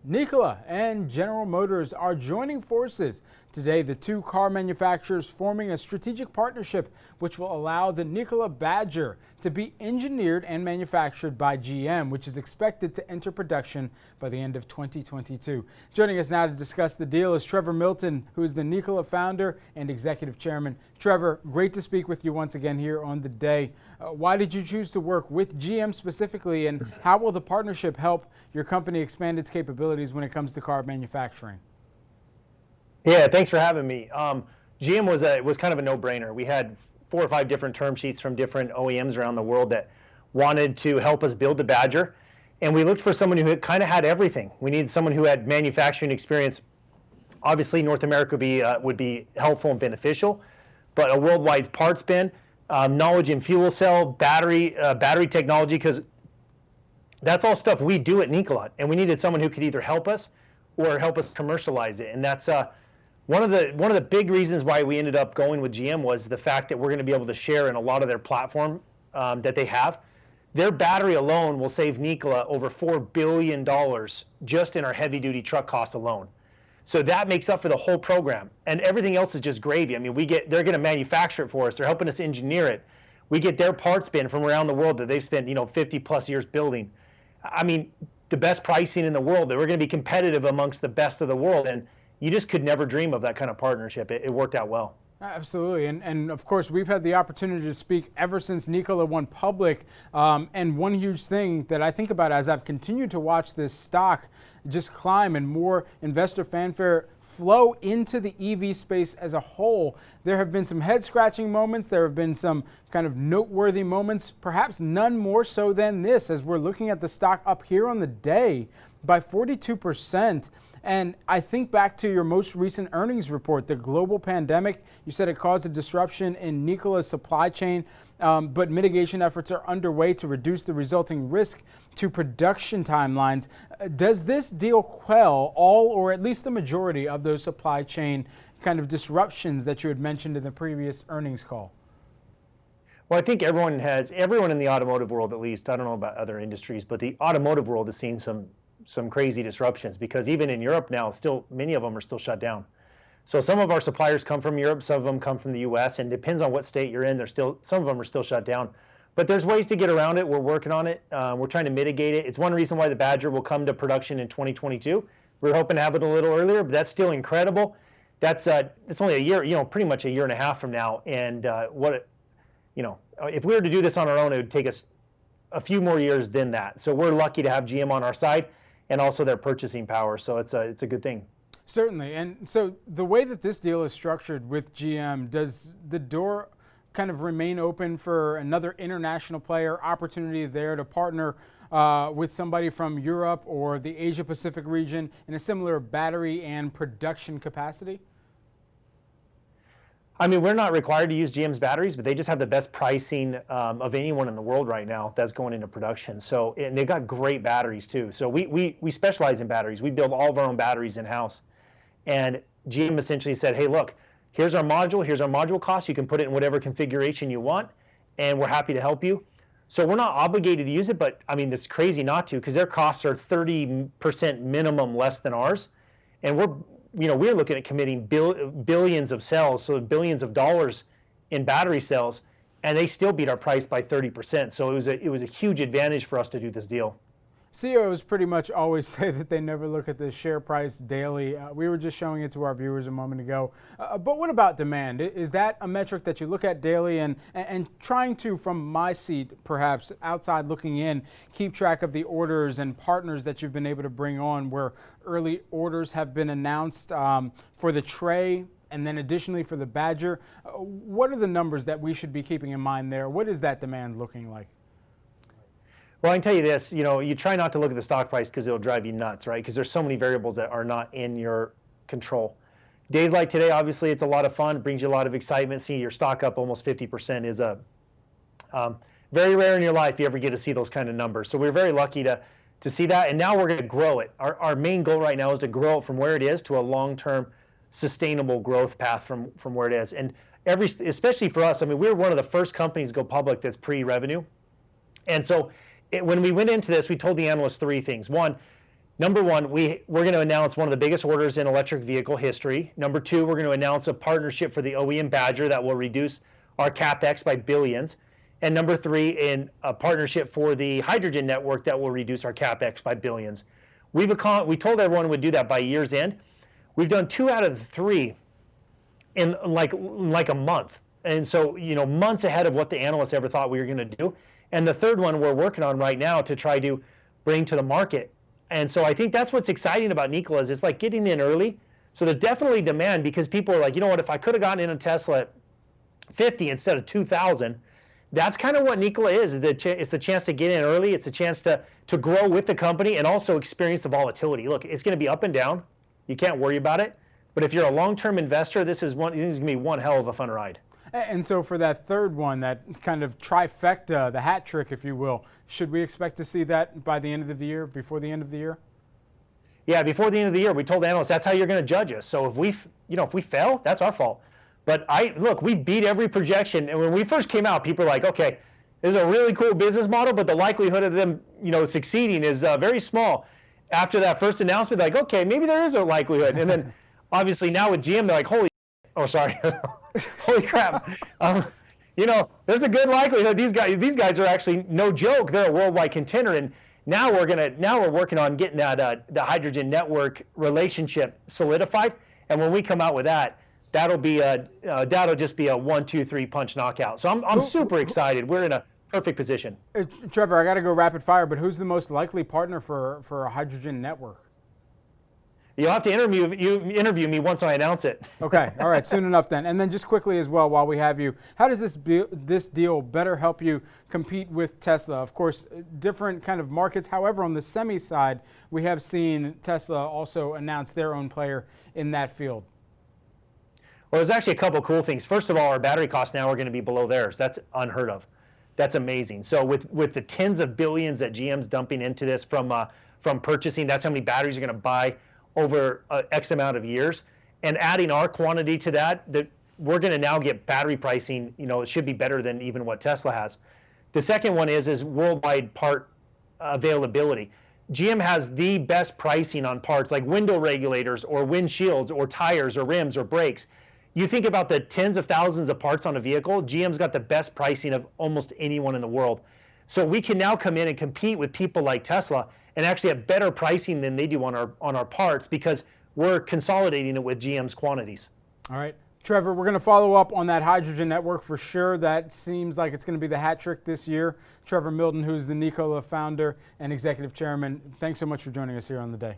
Nikola and General Motors are joining forces. Today, the two car manufacturers forming a strategic partnership which will allow the Nikola Badger to be engineered and manufactured by GM, which is expected to enter production by the end of 2022. Joining us now to discuss the deal is Trevor Milton, who is the Nikola founder and executive chairman. Trevor, great to speak with you once again here on The Day. Why did you choose to work with GM specifically, and how will the partnership help your company expand its capabilities when it comes to car manufacturing? Yeah, thanks for having me. GM was kind of a no-brainer. We had 4 or 5 different term sheets from different OEMs around the world that wanted to help us build the Badger, and we looked for someone who kind of had everything. We needed someone who had manufacturing experience. Obviously, North America would be helpful and beneficial, but a worldwide parts bin, knowledge in fuel cell, battery technology, because that's all stuff we do at Nikola, and we needed someone who could either help us or help us commercialize it. And that's one of the big reasons why we ended up going with GM was the fact that we're going to be able to share in a lot of their platform that they have. Their battery alone will save Nikola over $4 billion just in our heavy-duty truck costs alone. So that makes up for the whole program, and everything else is just gravy. I mean, they're going to manufacture it for us. They're helping us engineer it. We get their parts bin from around the world that they've spent 50 plus years building. I mean, the best pricing in the world. That we're going to be competitive amongst the best of the world, and you just could never dream of that kind of partnership. It worked out well. Absolutely, and of course we've had the opportunity to speak ever since Nikola went public, and one huge thing that I think about as I've continued to watch this stock just climb and more investor fanfare flow into the EV space as a whole, there have been some head-scratching moments, there have been some kind of noteworthy moments, perhaps none more so than this, as we're looking at the stock up here on the day by 42%. And I think back to your most recent earnings report, the global pandemic. You said it caused a disruption in Nikola's supply chain, but mitigation efforts are underway to reduce the resulting risk to production timelines. Does this deal quell all, or at least the majority, of those supply chain kind of disruptions that you had mentioned in the previous earnings call? Well, I think everyone in the automotive world, at least, I don't know about other industries, but the automotive world has seen some crazy disruptions, because even in Europe now, still many of them are still shut down. So some of our suppliers come from Europe, some of them come from the US, and depends on what state you're in, some of them are still shut down. But there's ways to get around it. We're working on it. We're trying to mitigate it. It's one reason why the Badger will come to production in 2022. We're hoping to have it a little earlier, but that's still incredible. It's only a year, pretty much a year and a half from now. And if we were to do this on our own, it would take us a few more years than that. So we're lucky to have GM on our side, and also their purchasing power. So it's a good thing. Certainly. And so the way that this deal is structured with GM, does the door kind of remain open for another international player, opportunity there to partner with somebody from Europe or the Asia Pacific region in a similar battery and production capacity? I mean, we're not required to use GM's batteries, but they just have the best pricing of anyone in the world right now that's going into production. So, and they've got great batteries too. So we specialize in batteries. We build all of our own batteries in-house. And GM essentially said, hey, look, here's our module cost. You can put it in whatever configuration you want, and we're happy to help you. So we're not obligated to use it, but I mean, it's crazy not to, because their costs are 30% minimum less than ours. And we're looking at committing billions of cells, so billions of dollars in battery cells, and they still beat our price by 30%. So it was a huge advantage for us to do this deal. CEOs pretty much always say that they never look at the share price daily. We were just showing it to our viewers a moment ago. But what about demand? Is that a metric that you look at daily and trying to, from my seat, perhaps outside looking in, keep track of the orders and partners that you've been able to bring on, where early orders have been announced for the Tray and then additionally for the Badger? What are the numbers that we should be keeping in mind there? What is that demand looking like? Well, I can tell you this, you try not to look at the stock price because it'll drive you nuts, right? Because there's so many variables that are not in your control. Days like today, obviously, it's a lot of fun. It brings you a lot of excitement. Seeing your stock up almost 50% is very rare in your life you ever get to see those kind of numbers. So we're very lucky to see that, and now we're going to grow it. Our main goal right now is to grow it from where it is to a long-term sustainable growth path from where it is. And especially for us, I mean, we're one of the first companies to go public that's pre-revenue. And so when we went into this, we told the analysts 3 things. One, Number one, we're going to announce one of the biggest orders in electric vehicle history. Number two, we're going to announce a partnership for the OEM Badger that will reduce our CapEx by billions. And number three, in a partnership for the hydrogen network that will reduce our CapEx by billions. We told everyone we'd do that by year's end. We've done 2 out of the 3 in like a month. And so, months ahead of what the analysts ever thought we were going to do. And the third one we're working on right now to try to bring to the market. And so I think that's what's exciting about Nikola is it's like getting in early. So there's definitely demand because people are like, you know what, if I could have gotten in a Tesla at 50 instead of 2,000, that's kind of what Nikola is. It's a chance to get in early. It's a chance to grow with the company and also experience the volatility. Look, it's going to be up and down. You can't worry about it. But if you're a long-term investor, this is going to be one hell of a fun ride. And so for that third one, that kind of trifecta, the hat trick, if you will, should we expect to see that by the end of the year, before the end of the year? Yeah, before the end of the year, we told analysts that's how you're going to judge us. So if we fail, that's our fault. But we beat every projection. And when we first came out, people were like, okay, this is a really cool business model, but the likelihood of them, succeeding is very small. After that first announcement, like, okay, maybe there is a likelihood. And then obviously now with GM, they're like, holy crap. There's a good likelihood these guys are actually no joke. They're a worldwide contender. And now we're working on getting that the hydrogen network relationship solidified. And when we come out with that, that'll just be a 1, 2, 3 punch knockout. So I'm super excited. We're in a perfect position. Trevor, I got to go rapid fire, but who's the most likely partner for a hydrogen network? You'll have to interview me once I announce it. Okay, all right, soon enough then. And then just quickly as well, while we have you, how does this deal better help you compete with Tesla? Of course, different kind of markets. However, on the semi side, we have seen Tesla also announce their own player in that field. Well, there's actually a couple of cool things. First of all, our battery costs now are going to be below theirs. That's unheard of. That's amazing. So with the tens of billions that GM's dumping into this from purchasing, that's how many batteries you're going to buy over X amount of years. And adding our quantity to that we're going to now get battery pricing, it should be better than even what Tesla has. The second one is worldwide part availability. GM has the best pricing on parts like window regulators or windshields or tires or rims or brakes. You think about the tens of thousands of parts on a vehicle, GM's got the best pricing of almost anyone in the world. So we can now come in and compete with people like Tesla and actually have better pricing than they do on our parts because we're consolidating it with GM's quantities. All right. Trevor, we're going to follow up on that hydrogen network for sure. That seems like it's going to be the hat trick this year. Trevor Milton, who's the Nikola founder and executive chairman, thanks so much for joining us here on The Day.